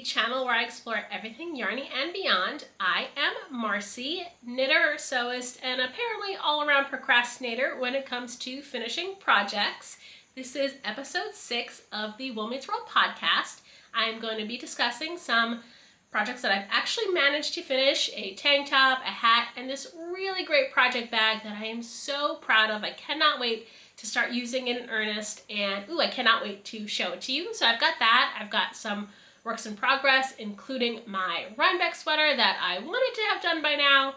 the channel where I explore everything yarny and beyond. I am Marcy, knitter, sewist, and apparently all-around procrastinator when it comes to finishing projects. This is episode 6 of the Wool Meets World podcast. I'm going to be discussing some projects that I've actually managed to finish, a tank top, a hat, and this really great project bag that I am so proud of. I cannot wait to start using it in earnest, and I cannot wait to show it to you. So I've got that. I've got some works in progress, including my Rhinebeck sweater that I wanted to have done by now,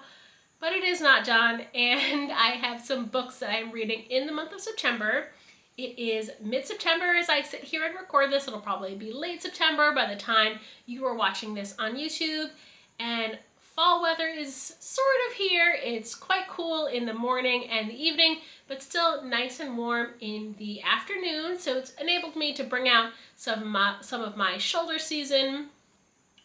but it is not done, and I have some books that I'm reading in the month of September. It is mid-September as I sit here and record this. It'll probably be late September by the time you are watching this on YouTube, and fall weather is sort of here. It's quite cool in the morning and the evening, but still nice and warm in the afternoon. So it's enabled me to bring out some of my shoulder season,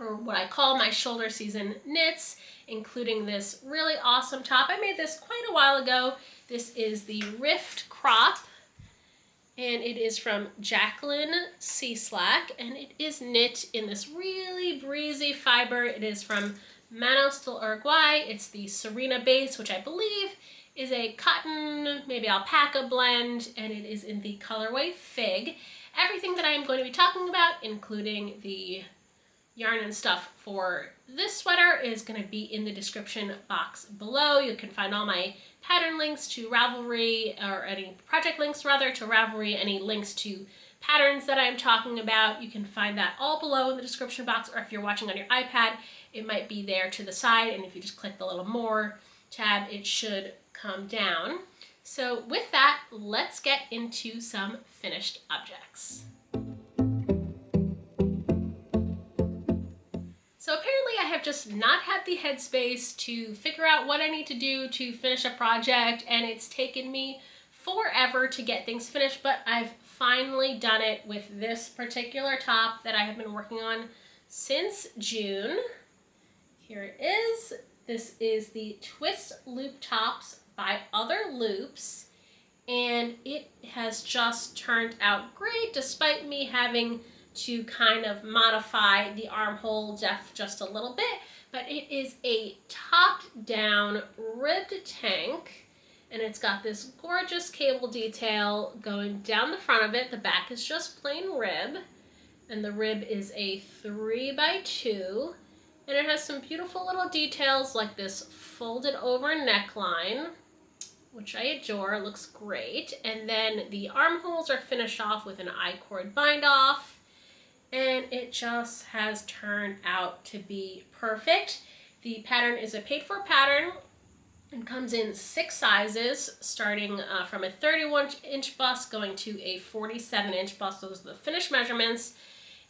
or what I call my shoulder season knits, including this really awesome top. I made this quite a while ago. This is the Rift Crop, and it is from Jacqueline Cieslak, and it is knit in this really breezy fiber. It is from Manos, Uruguay. It's the Serena base, which I believe is a cotton, maybe alpaca blend, and it is in the colorway Fig. Everything that I am going to be talking about, including the yarn and stuff for this sweater, is going to be in the description box below. You can find all my pattern links to Ravelry, or any project links rather to Ravelry, any links to patterns that I'm talking about. You can find that all below in the description box, or if you're watching on your iPad, it might be there to the side, and if you just click the little more tab, it should come down. So with that, let's get into some finished objects. So apparently I have just not had the headspace to figure out what I need to do to finish a project, and it's taken me forever to get things finished, but I've finally done it with this particular top that I have been working on since June. Here it is. This is the Twist Loop Tops by Other Loops, and it has just turned out great despite me having to kind of modify the armhole depth just a little bit. But it is a top-down ribbed tank, and it's got this gorgeous cable detail going down the front of it. The back is just plain rib, and the rib is a 3x2. And it has some beautiful little details like this folded over neckline, which I adore. It looks great. And then the armholes are finished off with an I-cord bind off. And it just has turned out to be perfect. The pattern is a paid-for pattern and comes in 6 sizes, starting from a 31-inch bust going to a 47-inch bust. Those are the finished measurements.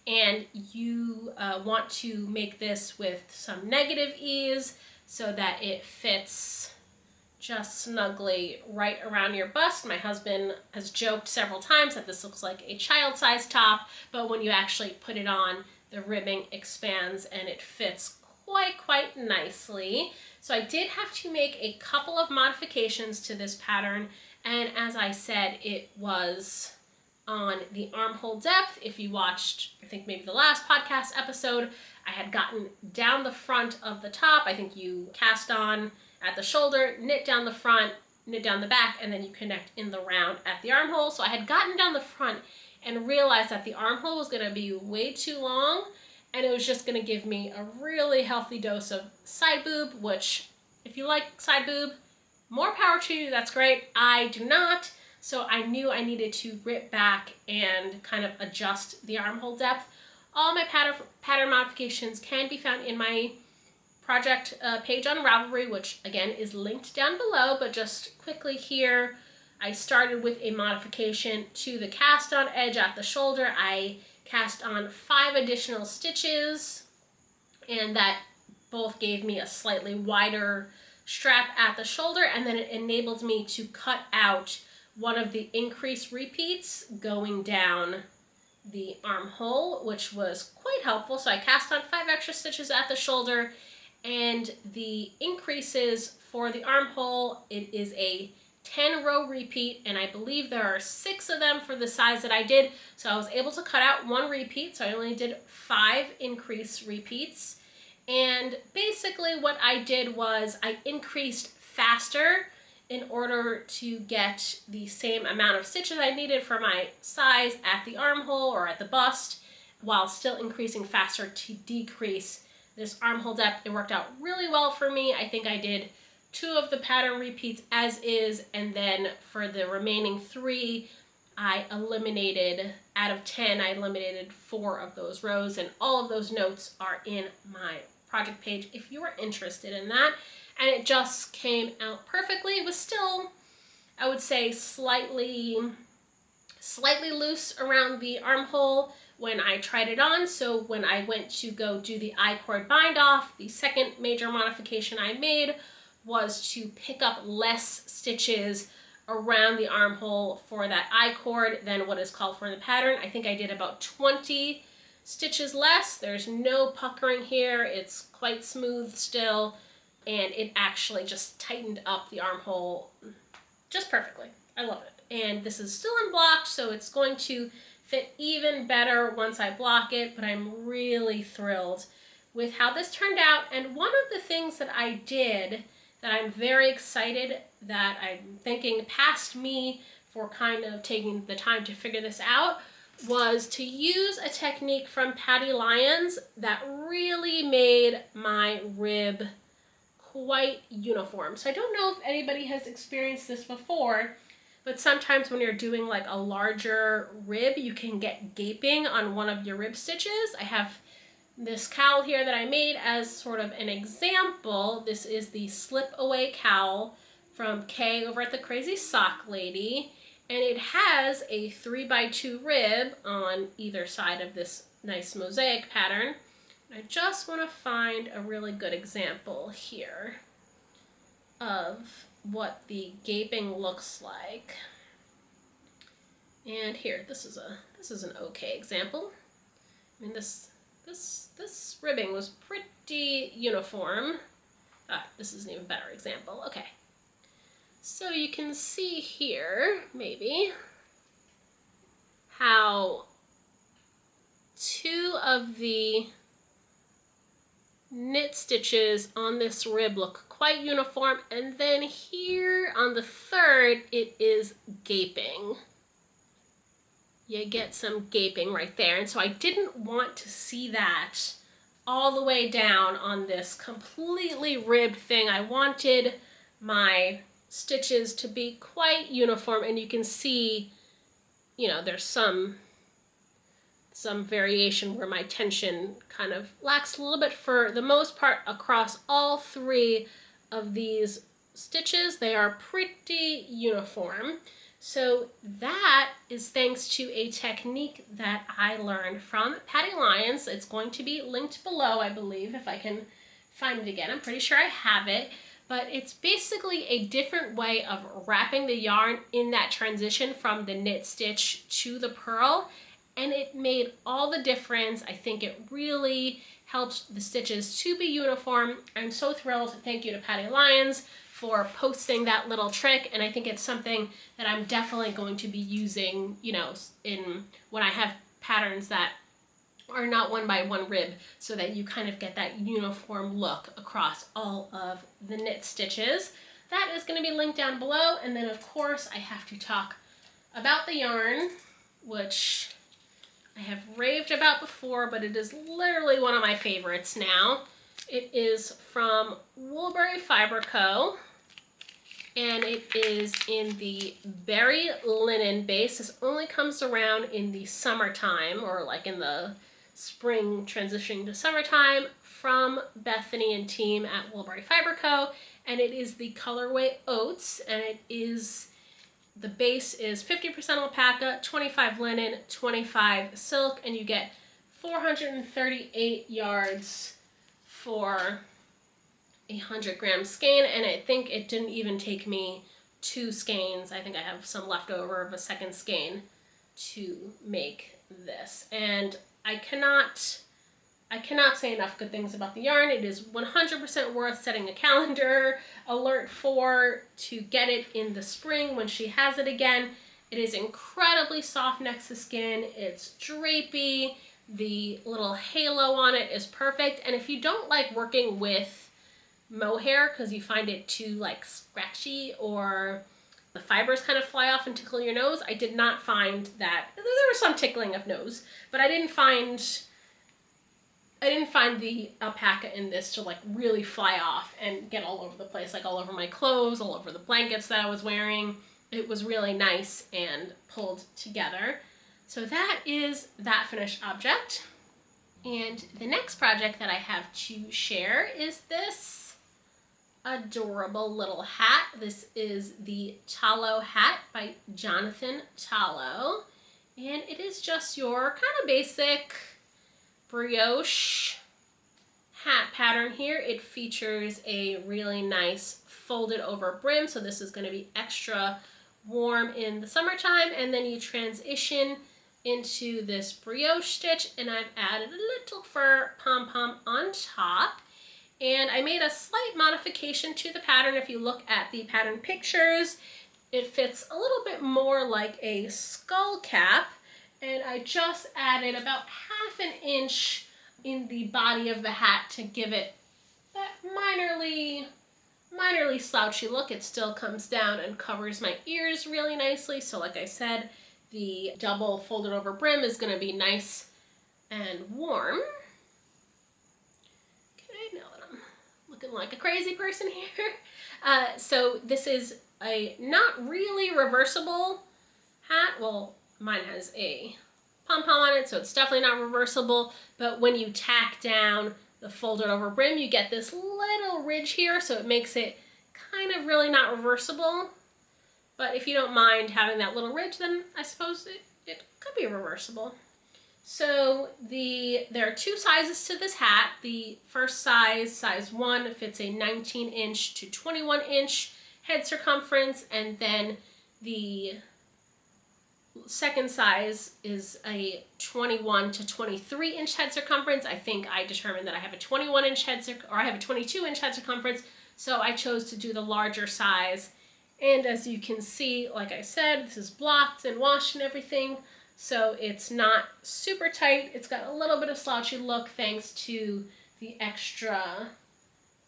And you want to make this with some negative ease so that it fits just snugly right around your bust. My husband has joked several times that this looks like a child-sized top, but when you actually put it on, the ribbing expands and it fits quite nicely. So I did have to make a couple of modifications to this pattern, and as I said, it was on the armhole depth. If you watched, I think maybe the last podcast episode, I had gotten down the front of the top. I think you cast on at the shoulder, knit down the front, knit down the back, and then you connect in the round at the armhole. So I had gotten down the front and realized that the armhole was going to be way too long, and it was just going to give me a really healthy dose of side boob, which, if you like side boob, more power to you, that's great. I do not. So I knew I needed to rip back and kind of adjust the armhole depth. All my pattern modifications can be found in my project page on Ravelry, which again is linked down below, but just quickly here, I started with a modification to the cast on edge at the shoulder. I cast on 5 additional stitches, and that both gave me a slightly wider strap at the shoulder, and then it enabled me to cut out one of the increased repeats going down the armhole, which was quite helpful. So I cast on 5 extra stitches at the shoulder, and the increases for the armhole, it is a 10 row repeat, and I believe there are 6 of them for the size that I did. So I was able to cut out 1 repeat, so I only did 5 increase repeats. And basically what I did was I increased faster in order to get the same amount of stitches I needed for my size at the armhole or at the bust, while still increasing faster to decrease this armhole depth. It worked out really well for me. I think I did 2 of the pattern repeats as is, and then for the remaining 3, I eliminated, out of 10, I eliminated 4 of those rows, and all of those notes are in my project page if you are interested in that. And it just came out perfectly. It was still, I would say, slightly loose around the armhole when I tried it on. So when I went to go do the I-cord bind off, the second major modification I made was to pick up less stitches around the armhole for that I-cord than what is called for in the pattern. I think I did about 20 stitches less. There's no puckering here. It's quite smooth still, and it actually just tightened up the armhole just perfectly. I love it. And this is still unblocked, so it's going to fit even better once I block it, but I'm really thrilled with how this turned out. And one of the things that I did that I'm very excited that I'm thinking past me for kind of taking the time to figure this out was to use a technique from Patty Lyons that really made my rib quite uniform. So I don't know if anybody has experienced this before, but sometimes when you're doing like a larger rib, you can get gaping on one of your rib stitches. I have this cowl here that I made as sort of an example. This is the slip away cowl from Kay over at the Crazy Sock Lady, and it has a 3x2 rib on either side of this nice mosaic pattern. I just want to find a really good example here of what the gaping looks like. And here, this is an okay example. I mean, this ribbing was pretty uniform. This is an even better example. Okay. So you can see here, maybe, how 2 of the knit stitches on this rib look quite uniform, and then here on the 3rd it is gaping. You get some gaping right there, and so I didn't want to see that all the way down on this completely ribbed thing. I wanted my stitches to be quite uniform, and you can see, you know, there's some variation where my tension kind of lacks a little bit. For the most part, across all 3 of these stitches, they are pretty uniform. So that is thanks to a technique that I learned from Patty Lyons. It's going to be linked below, I believe, if I can find it again. I'm pretty sure I have it. But it's basically a different way of wrapping the yarn in that transition from the knit stitch to the purl. And it made all the difference. I think it really helped the stitches to be uniform. I'm so thrilled. Thank you to Patty Lyons for posting that little trick. And I think it's something that I'm definitely going to be using, you know, in when I have patterns that are not 1x1 rib, so that you kind of get that uniform look across all of the knit stitches. That is going to be linked down below. And then of course I have to talk about the yarn, which I have raved about before, but it is literally one of my favorites now. It is from Woolberry Fiber Co. And it is in the berry linen base. This only comes around in the summertime, or like in the spring transitioning to summertime, from Bethany and team at Woolberry Fiber Co. And it is the colorway Oats, and it is, the base is 50% alpaca, 25 linen, 25 silk, and you get 438 yards for 100-gram skein. And I think it didn't even take me 2 skeins. I think I have some left over of a second skein to make this. And I cannot I cannot say enough good things about the yarn. It is 100% worth setting a calendar alert for to get it in the spring when she has it again. It is incredibly soft next to skin. It's drapey. The little halo on it is perfect. And if you don't like working with mohair because you find it too like scratchy or the fibers kind of fly off and tickle your nose, I did not find that. There was some tickling of nose, but I didn't find the alpaca in this to like really fly off and get all over the place, like all over my clothes, all over the blankets that I was wearing. It was really nice and pulled together. So that is that finished object. And the next project that I have to share is this adorable little hat. This is the Tollow hat by Jonatan Tollow. And it is just your kind of basic brioche hat pattern here. It features a really nice folded over brim, so this is going to be extra warm in the summertime, and then you transition into this brioche stitch, and I've added a little fur pom-pom on top. And I made a slight modification to the pattern. If you look at the pattern pictures, it fits a little bit more like a skull cap, and I just added about ½ an inch in the body of the hat to give it that minorly slouchy look. It still comes down and covers my ears really nicely. So like I said, the double folded over brim is going to be nice and warm. Okay, now that I'm looking like a crazy person here. So this is a not really reversible hat. Well, mine has a pom-pom on it, so it's definitely not reversible, but when you tack down the folded over brim, you get this little ridge here, so it makes it kind of really not reversible. But if you don't mind having that little ridge, then I suppose it could be reversible. So there are two sizes to this hat. The first size, size 1, fits a 19-inch to 21-inch head circumference, and then the second size is a 21 to 23-inch head circumference. I think I determined that I have a 21-inch I have a 22-inch head circumference, so I chose to do the larger size. And as you can see, like I said, this is blocked and washed and everything, so it's not super tight. It's got a little bit of slouchy look thanks to the extra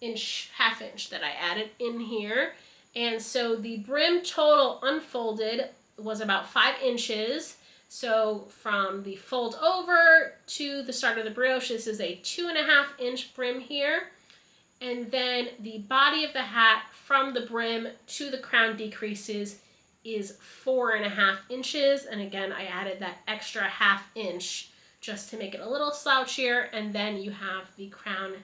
½ inch that I added in here. And so the brim total unfolded was about 5 inches. So from the fold over to the start of the brioche, this is a 2.5-inch brim here. And then the body of the hat from the brim to the crown decreases is 4.5 inches. And again, I added that extra ½ inch just to make it a little slouchier. And then you have the crown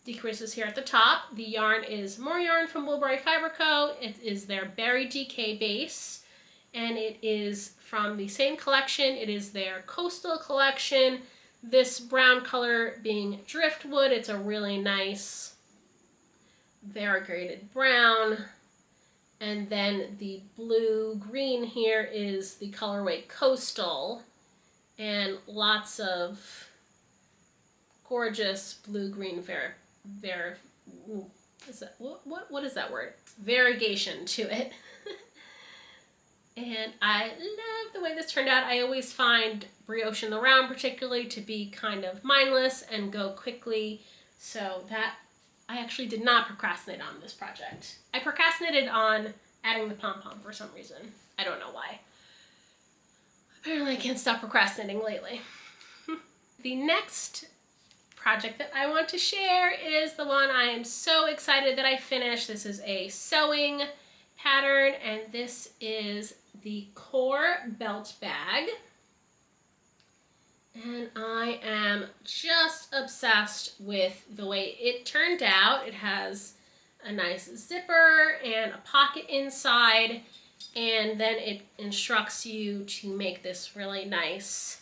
decreases here at the top. The yarn is more yarn from Woolberry Fiber Co. It is their Berry DK base. And it is from the same collection. It is their Coastal collection. This brown color being driftwood. It's a really nice variegated brown. And then the blue-green here is the colorway Coastal. And lots of gorgeous blue-green what is that word? Variegation to it. And I love the way this turned out. I always find brioche in the round particularly to be kind of mindless and go quickly. So that I actually did not procrastinate on this project. I procrastinated on adding the pom-pom for some reason. I don't know why. Apparently I can't stop procrastinating lately. The next project that I want to share is the one I am so excited that I finished. This is a sewing pattern, and this is the Core Belt Bag. And I am just obsessed with the way it turned out. It has a nice zipper and a pocket inside, and then it instructs you to make this really nice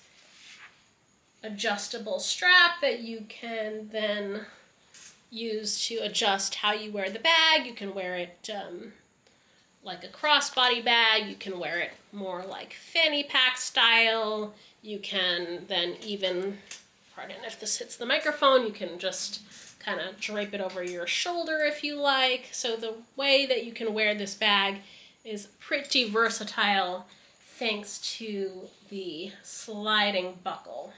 adjustable strap that you can then use to adjust how you wear the bag. You can wear it like a crossbody bag. You can wear it more like fanny pack style. You can then even pardon if this hits the microphone, you can just kind of drape it over your shoulder if you like. So the way that you can wear this bag is pretty versatile thanks to the sliding buckle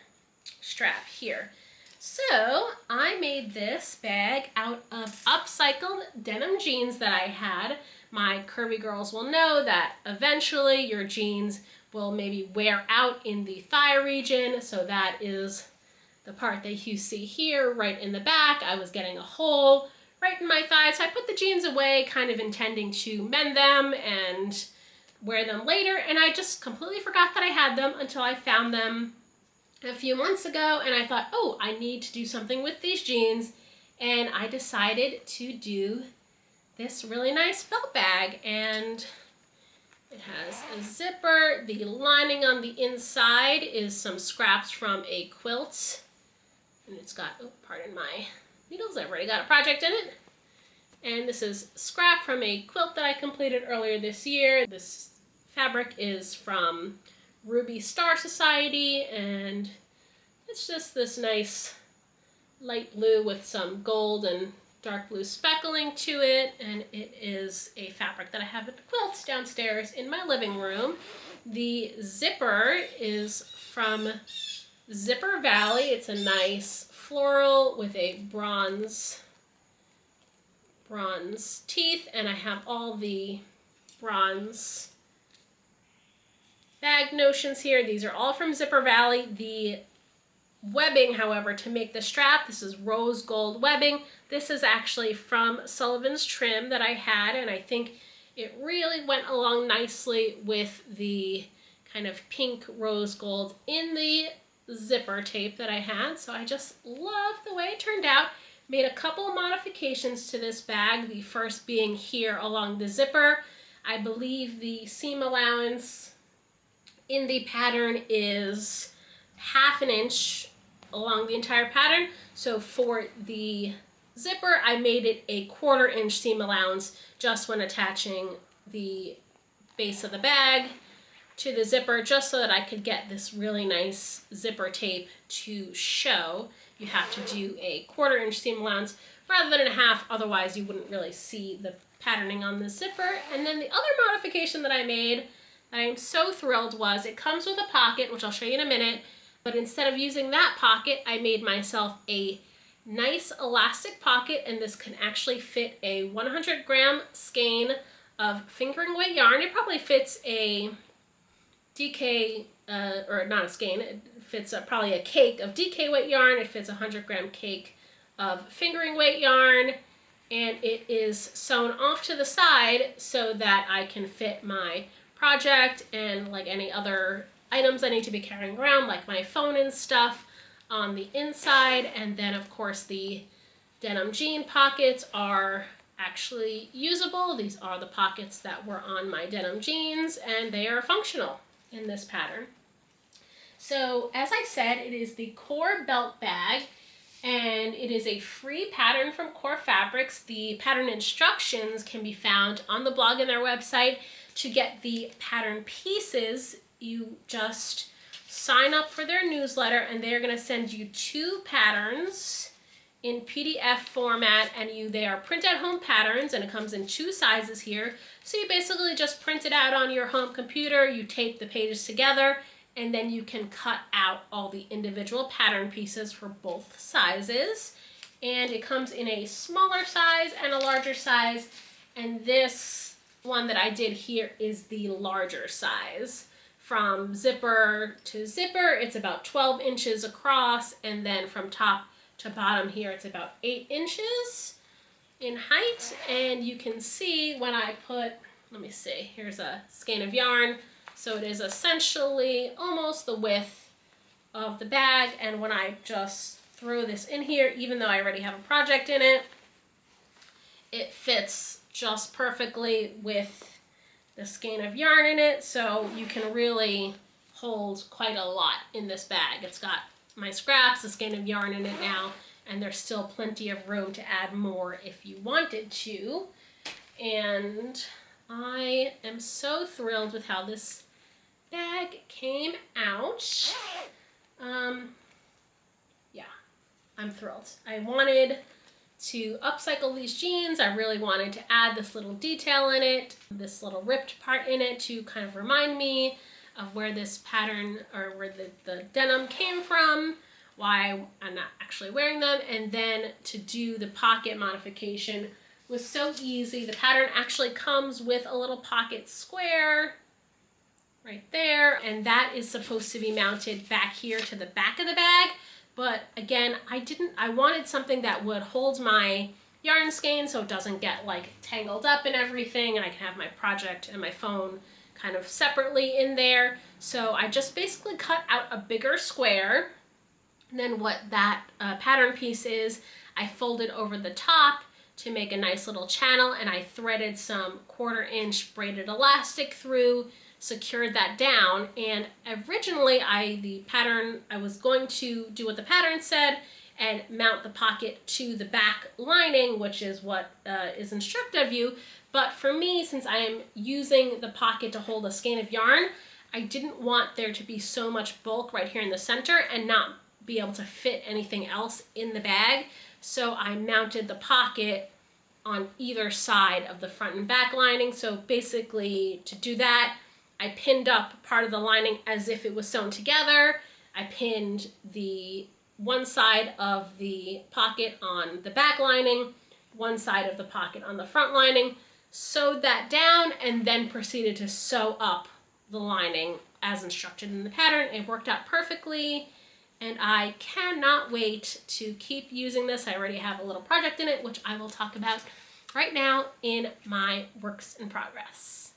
strap here. So I made this bag out of upcycled denim jeans that I had. My curvy girls will know that eventually your jeans will maybe wear out in the thigh region. So that is the part that you see here right in the back. I was getting a hole right in my thigh. So I put the jeans away, kind of intending to mend them and wear them later. And I just completely forgot that I had them until I found them a few months ago, and I thought, oh, I need to do something with these jeans, and I decided to do this really nice belt bag, and it has a zipper. The lining on the inside is some scraps from a quilt, and it's got, oh, pardon my needles, I've already got a project in it, and this is scrap from a quilt that I completed earlier this year. This fabric is from Ruby Star Society, and it's just this nice light blue with some gold and dark blue speckling to it, and it is a fabric that I have at the quilts downstairs in my living room. The zipper is from Zipper Valley. It's a nice floral with a bronze teeth, and I have all the bronze bag notions here. These are all from Zipper Valley. The webbing, however, to make the strap, this is rose gold webbing. This is actually from Sullivan's trim that I had, and I think it really went along nicely with the kind of pink rose gold in the zipper tape that I had. So I just love the way it turned out. Made a couple of modifications to this bag, the first being here along the zipper. I believe the seam allowance in the pattern is 1/2 inch along the entire pattern. So for the zipper, I made it a 1/4 inch seam allowance just when attaching the base of the bag to the zipper, just so that I could get this really nice zipper tape to show. You have to do a 1/4 inch seam allowance rather than 1/2, otherwise you wouldn't really see the patterning on the zipper. And then the other modification that I made that I am so thrilled was it comes with a pocket, which I'll show you in a minute, but instead of using that pocket, I made myself a nice elastic pocket, and this can actually fit a 100-gram skein of fingering weight yarn. It probably fits a DK, or not a skein, it fits probably a cake of DK weight yarn. It fits a 100-gram cake of fingering weight yarn, and it is sewn off to the side so that I can fit my project and like any other items I need to be carrying around, like my phone and stuff, on the inside. And then of course the denim jean pockets are actually usable. These are the pockets that were on my denim jeans, and they are functional in this pattern. So as I said, it is the Core Belt Bag, and it is a free pattern from Core Fabrics. The pattern instructions can be found on the blog and their website. To get the pattern pieces, you just sign up for their newsletter, and they're going to send you 2 patterns in PDF format, and they are print-at-home patterns, and it comes in 2 sizes here. So you basically just print it out on your home computer, you tape the pages together, and then you can cut out all the individual pattern pieces for both sizes. And it comes in a smaller size and a larger size, and this one that I did here is the larger size. From zipper to zipper, it's about 12 inches across, and then from top to bottom here, it's about 8 inches in height. And you can see when I put, let me see, here's a skein of yarn. So it is essentially almost the width of the bag, and when I just throw this in here, even though I already have a project in it, it fits just perfectly with the skein of yarn in it, so you can really hold quite a lot in this bag. It's got my scraps, the skein of yarn in it now, and there's still plenty of room to add more if you wanted to. And I am so thrilled with how this bag came out. I'm thrilled. I wanted to upcycle these jeans. I really wanted to add this little detail in it, this little ripped part in it to kind of remind me of where this pattern or where the denim came from, why I'm not actually wearing them, and then to do the pocket modification was so easy. The pattern actually comes with a little pocket square right there, and that is supposed to be mounted back here to the back of the bag. But again, I wanted something that would hold my yarn skein so it doesn't get like tangled up and everything, and I can have my project and my phone kind of separately in there. So I just basically cut out a bigger square. And then what that pattern piece is, I folded over the top to make a nice little channel, and I threaded some 1/4 inch braided elastic through, secured that down. And originally I was going to do what the pattern said and mount the pocket to the back lining, which is what is instructed of you. But for me, since I am using the pocket to hold a skein of yarn, I didn't want there to be so much bulk right here in the center and not be able to fit anything else in the bag. So I mounted the pocket on either side of the front and back lining. So basically to do that, I pinned up part of the lining as if it was sewn together. I pinned the one side of the pocket on the back lining, one side of the pocket on the front lining, sewed that down, and then proceeded to sew up the lining as instructed in the pattern. It worked out perfectly, and I cannot wait to keep using this. I already have a little project in it, which I will talk about right now in my works in progress.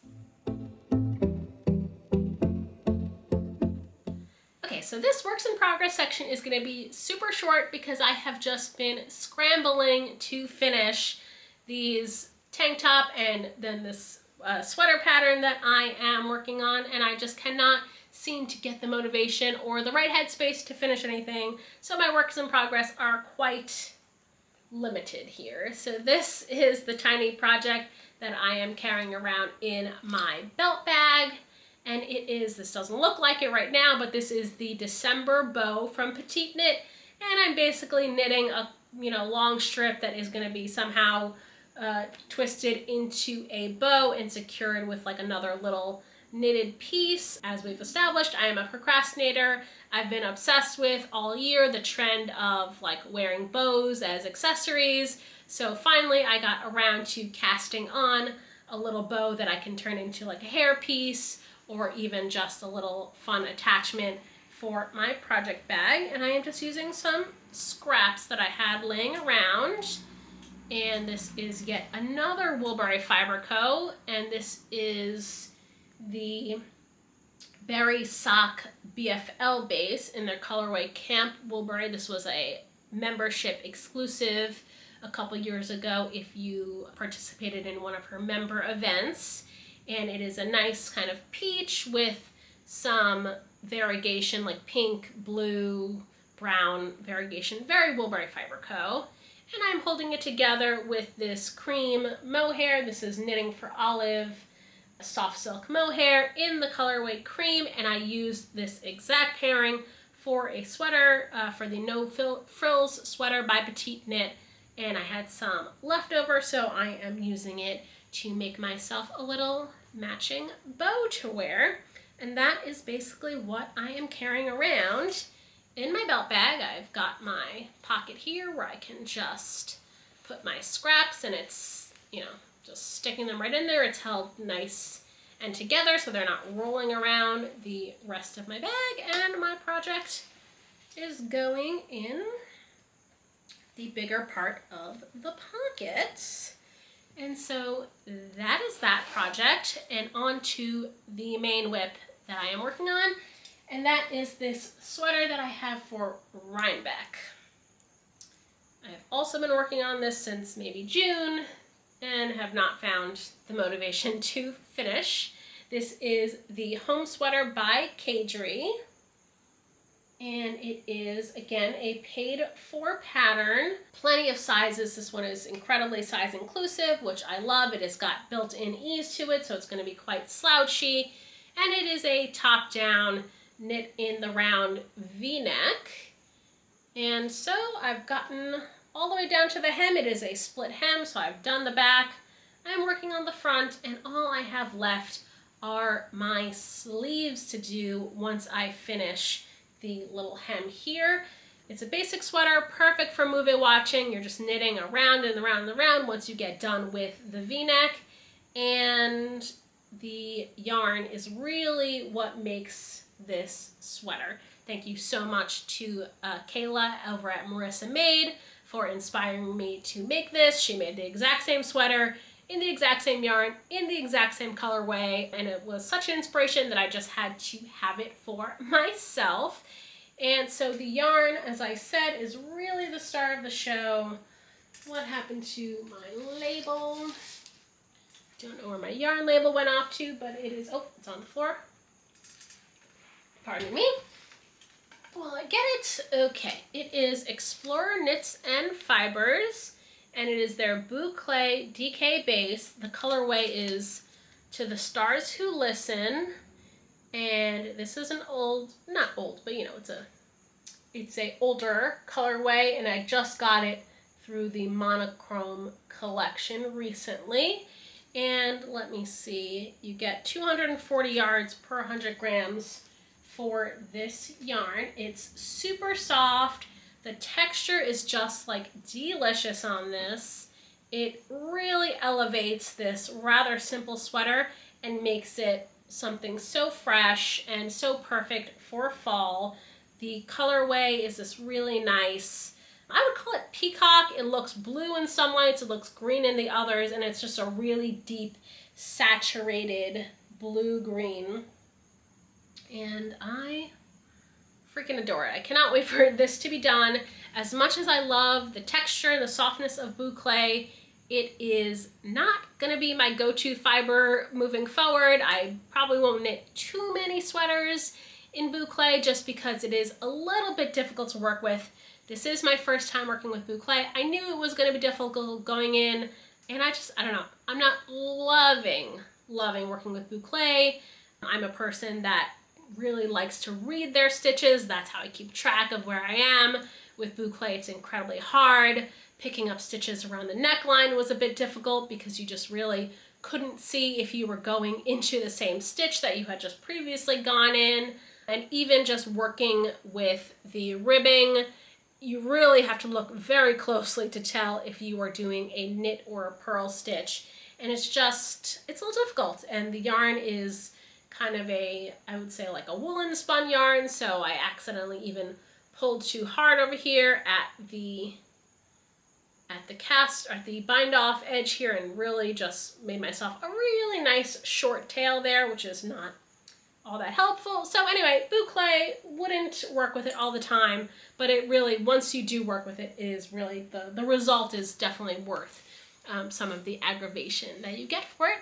Okay, so this works in progress section is going to be super short because I have just been scrambling to finish these tank top and then this sweater pattern that I am working on, and I just cannot seem to get the motivation or the right headspace to finish anything. So my works in progress are quite limited here. So this is the tiny project that I am carrying around in my belt bag. And this doesn't look like it right now, but this is the December bow from Petite Knit. And I'm basically knitting a long strip that is going to be somehow twisted into a bow and secured with like another little knitted piece. As we've established, I am a procrastinator. I've been obsessed with all year the trend of like wearing bows as accessories. So finally I got around to casting on a little bow that I can turn into like a hair piece or even just a little fun attachment for my project bag. And I am just using some scraps that I had laying around. And this is yet another Woolberry Fiber Co. And this is the Berry Sock BFL base in their colorway Camp Woolberry. This was a membership exclusive a couple years ago if you participated in one of her member events. And it is a nice kind of peach with some variegation like pink, blue, brown variegation, very Woolberry Fiber Co. And I'm holding it together with this cream mohair. This is Knitting for Olive soft silk mohair in the colorway cream, and I used this exact pairing for a sweater, for the No Frills sweater by Petite Knit, and I had some left over, so I am using it to make myself a little matching bow to wear. And that is basically what I am carrying around in my belt bag. I've got my pocket here where I can just put my scraps, and it's, just sticking them right in there. It's held nice and together so they're not rolling around the rest of my bag. And my project is going in the bigger part of the pocket. And so that is that project, and on to the main whip that I am working on, and that is this sweater that I have for Rhinebeck. I've also been working on this since maybe June and have not found the motivation to finish. This is the Home Sweater by Kadri, and it is, again, a paid-for pattern. Plenty of sizes. This one is incredibly size-inclusive, which I love. It has got built-in ease to it, so it's going to be quite slouchy. And it is a top-down knit in the round V-neck. And so I've gotten all the way down to the hem. It is a split hem, so I've done the back. I'm working on the front, and all I have left are my sleeves to do once I finish the little hem here. It's a basic sweater, perfect for movie watching. You're just knitting around and around and around once you get done with the V-neck. And the yarn is really what makes this sweater. Thank you so much to Kayla over at Marissa Made for inspiring me to make this. She made the exact same sweater in the exact same yarn, in the exact same colorway, and it was such an inspiration that I just had to have it for myself. And so the yarn, as I said, is really the star of the show. What happened to my label? Don't know where my yarn label went off to, but it is, oh, it's on the floor. Pardon me. Well, I get it. Okay, it is Explorer Knits and Fibers, and it is their Boucle DK base. The colorway is To the Stars Who Listen, and this is an old, not old, but you know, it's a older colorway, and I just got it through the monochrome collection recently. And let me see, you get 240 yards per 100 grams for this yarn. It's super soft. The texture is just like delicious on this. It really elevates this rather simple sweater and makes it something so fresh and so perfect for fall. The colorway is this really nice, I would call it peacock. It looks blue in some lights, it looks green in the others, and it's just a really deep, saturated blue-green. And I freaking adore it. I cannot wait for this to be done. As much as I love the texture and the softness of boucle, it is not gonna be my go-to fiber moving forward. I probably won't knit too many sweaters in boucle just because it is a little bit difficult to work with. This is my first time working with boucle. I knew it was gonna be difficult going in, and I don't know. I'm not loving working with boucle. I'm a person that really likes to read their stitches. That's how I keep track of where I am. With boucle, it's incredibly hard. Picking up stitches around the neckline was a bit difficult because you just really couldn't see if you were going into the same stitch that you had just previously gone in. And even just working with the ribbing, you really have to look very closely to tell if you are doing a knit or a purl stitch. And it's a little difficult. And the yarn is kind of I would say like a woolen spun yarn, so I accidentally even pulled too hard over here at the bind off edge here and really just made myself a really nice short tail there, which is not all that helpful. So anyway, boucle wouldn't work with it all the time, but it really, once you do work with it, is really, the result is definitely worth some of the aggravation that you get for it.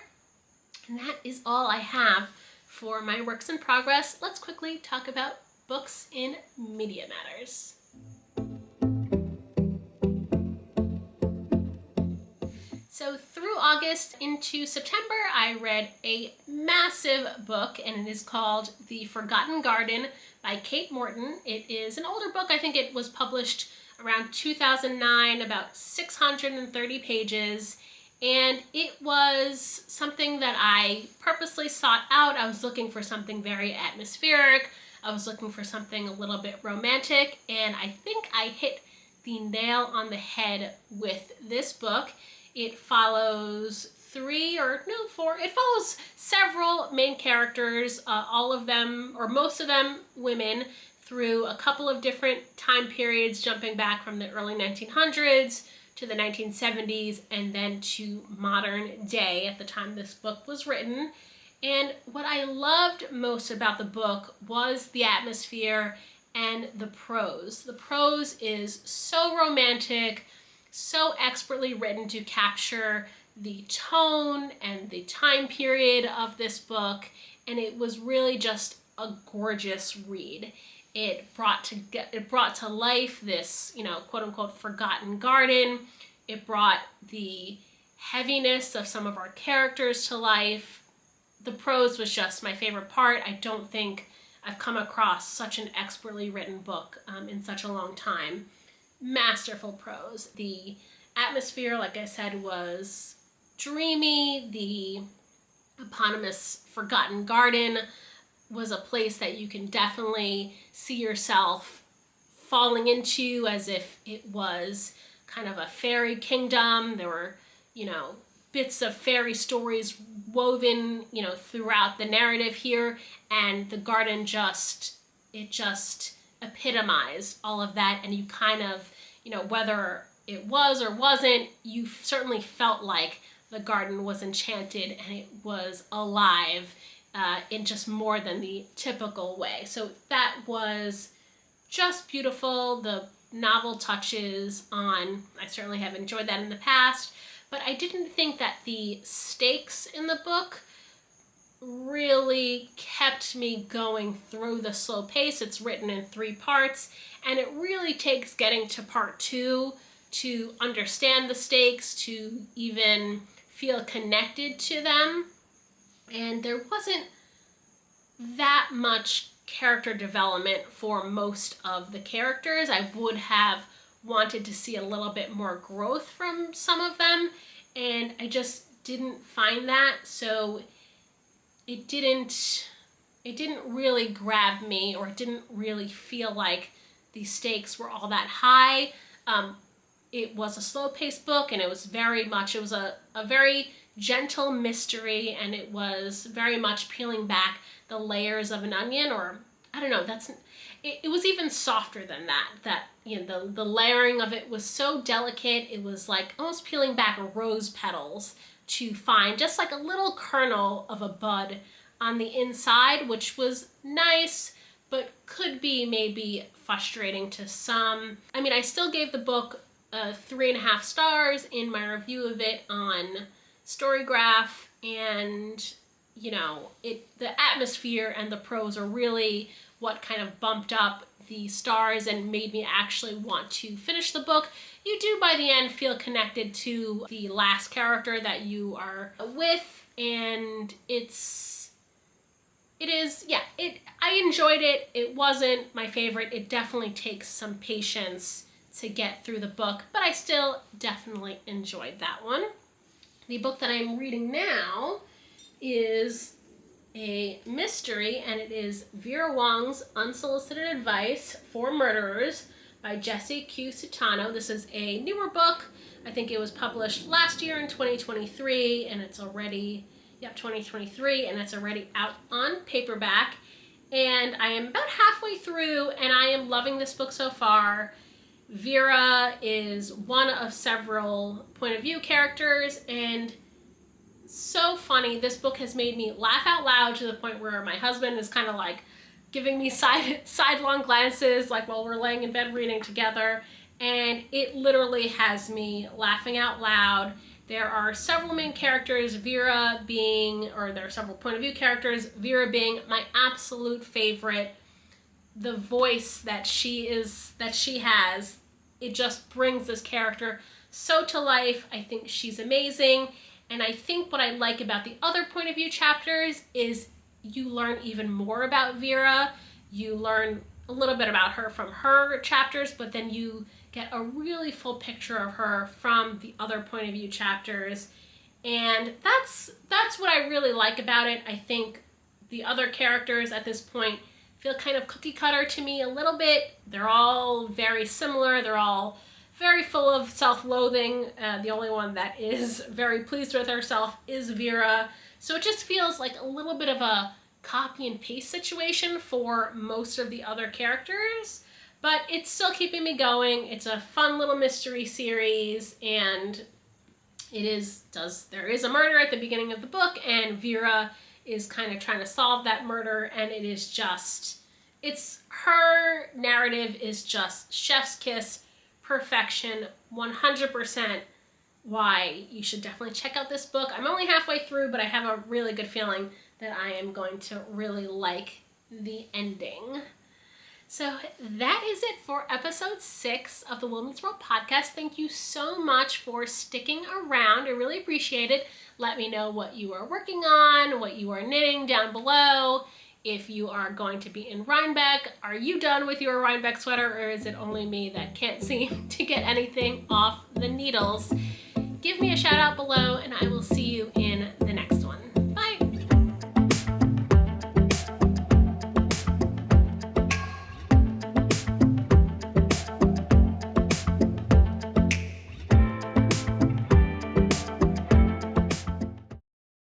And that is all I have for my works in progress. Let's quickly talk about books in Media Matters. So through August into September, I read a massive book, and it is called The Forgotten Garden by Kate Morton. It is an older book. I think it was published around 2009, about 630 pages. And it was something that I purposely sought out. I was looking for something very atmospheric. I was looking for something a little bit romantic, and I think I hit the nail on the head with this book. It follows it follows several main characters, all of them, or most of them, women, through a couple of different time periods, jumping back from the early 1900s to the 1970s, and then to modern day at the time this book was written. And what I loved most about the book was the atmosphere and the prose. The prose is so romantic, so expertly written to capture the tone and the time period of this book, and it was really just a gorgeous read. It brought to life this, quote-unquote forgotten garden. It brought the heaviness of some of our characters to life. The prose was just my favorite part. I don't think I've come across such an expertly written book in such a long time. Masterful prose. The atmosphere, like I said, was dreamy. The eponymous Forgotten Garden was a place that you can definitely see yourself falling into as if it was kind of a fairy kingdom. There were, bits of fairy stories woven, throughout the narrative here, and the garden just epitomized all of that, and you kind of, whether it was or wasn't, you certainly felt like the garden was enchanted and it was alive in just more than the typical way. So that was just beautiful. The novel touches on, I certainly have enjoyed that in the past, but I didn't think that the stakes in the book really kept me going through the slow pace. It's written in 3 parts, and it really takes getting to part 2 to understand the stakes, to even feel connected to them. And there wasn't that much character development for most of the characters. I would have wanted to see a little bit more growth from some of them, and I just didn't find that, so it didn't really grab me, or it didn't really feel like the stakes were all that high. It was a slow-paced book, and it was a very gentle mystery, and it was very much peeling back the layers of an onion, or I don't know, it was even softer than that, the layering of it was so delicate. It was like almost peeling back rose petals to find just like a little kernel of a bud on the inside, which was nice, but could be maybe frustrating to some. I mean, I still gave the book 3.5 stars in my review of it on Storygraph, and the atmosphere and the prose are really what kind of bumped up the stars and made me actually want to finish the book. You do by the end feel connected to the last character that you are with, and I enjoyed it. It wasn't my favorite. It definitely takes some patience to get through the book, but I still definitely enjoyed that one. The book that I'm reading now is a mystery, and it is Vera Wong's Unsolicited Advice for Murderers by Jessie Q. Sutano. This is a newer book. I think it was published last year in 2023, and it's already, 2023, and it's already out on paperback. And I am about halfway through, and I am loving this book so far. Vera is one of several point of view characters, and so funny. This book has made me laugh out loud to the point where my husband is kind of like giving me sidelong glances, like while we're laying in bed reading together, and it literally has me laughing out loud. There are several main characters, there are several point of view characters, Vera being my absolute favorite. The voice that she has, it just brings this character so to life. I think she's amazing. And I think what I like about the other point of view chapters is you learn even more about Vera. You learn a little bit about her from her chapters, but then you get a really full picture of her from the other point of view chapters. And that's what I really like about it. I think the other characters at this point feel kind of cookie cutter to me a little bit. They're all very similar. They're all very full of self-loathing. The only one that is very pleased with herself is Vera. So it just feels like a little bit of a copy and paste situation for most of the other characters, but it's still keeping me going. It's a fun little mystery series, and there is a murder at the beginning of the book, and Vera is kind of trying to solve that murder, and her narrative is just chef's kiss perfection, 100%. Why you should definitely check out this book. I'm only halfway through, but I have a really good feeling that I am going to really like the ending. So that is it for episode 6 of the Women's World podcast. Thank you so much for sticking around. I really appreciate it. Let me know what you are working on, what you are knitting down below. if you are going to be in Rhinebeck. Are you done with your Rhinebeck sweater, or is it only me that can't seem to get anything off the needles? Give me a shout out below, and I will see you in